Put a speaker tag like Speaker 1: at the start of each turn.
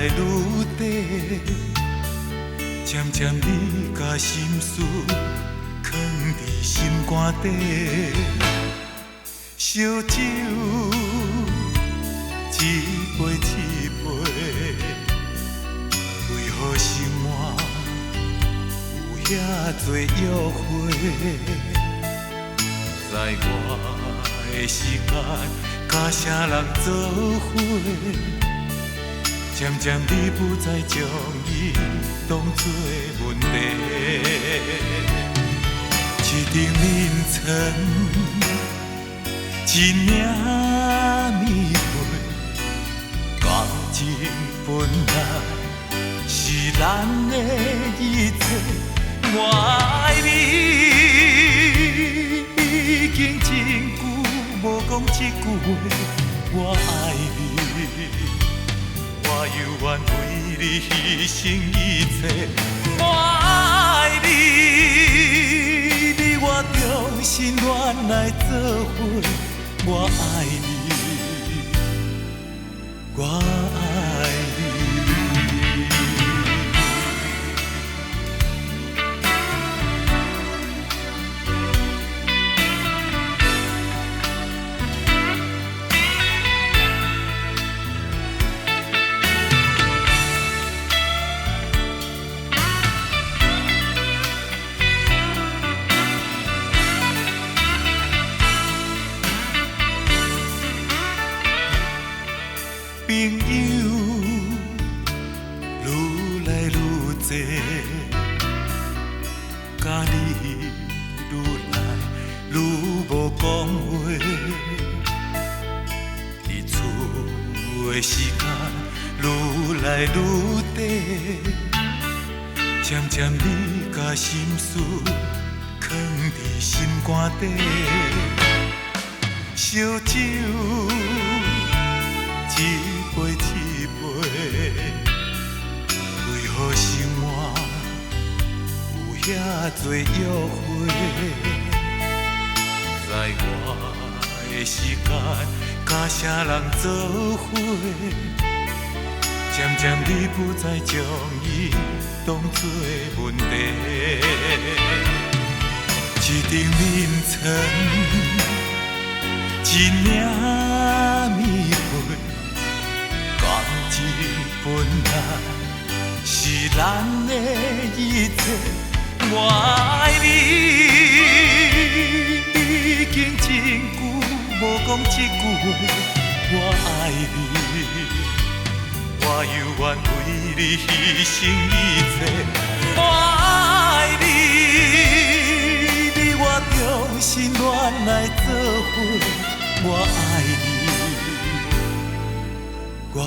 Speaker 1: 来愈短，渐渐你甲心事藏伫心肝底，烧酒一杯一杯，为何心满有遐多约会？在我的时间，甲啥人做伙？渐渐你不再将伊当作问题，一场眠床，一领棉被，感情本来是咱的一切，我爱你。已经真久无讲一句话，我爱你，我犹原为你牺牲一切。我爱你，你我重新恋来做伙。我爱你，我爱你。朋友愈来愈多，甲你愈来愈无讲话。伫厝的时间愈来愈短，渐渐你甲心事藏伫心肝底，烧酒。一杯一杯，为何心满有遐多约会？在我的时间，甲啥人做伙？渐渐你不再将伊当作问题，一场眠床，一领棉被。感情本来是咱的一切，我爱你，已经真久无讲一句话，我爱你，我犹原为你牺牲一切，我爱你，你我重新恋来做伙，我爱你。我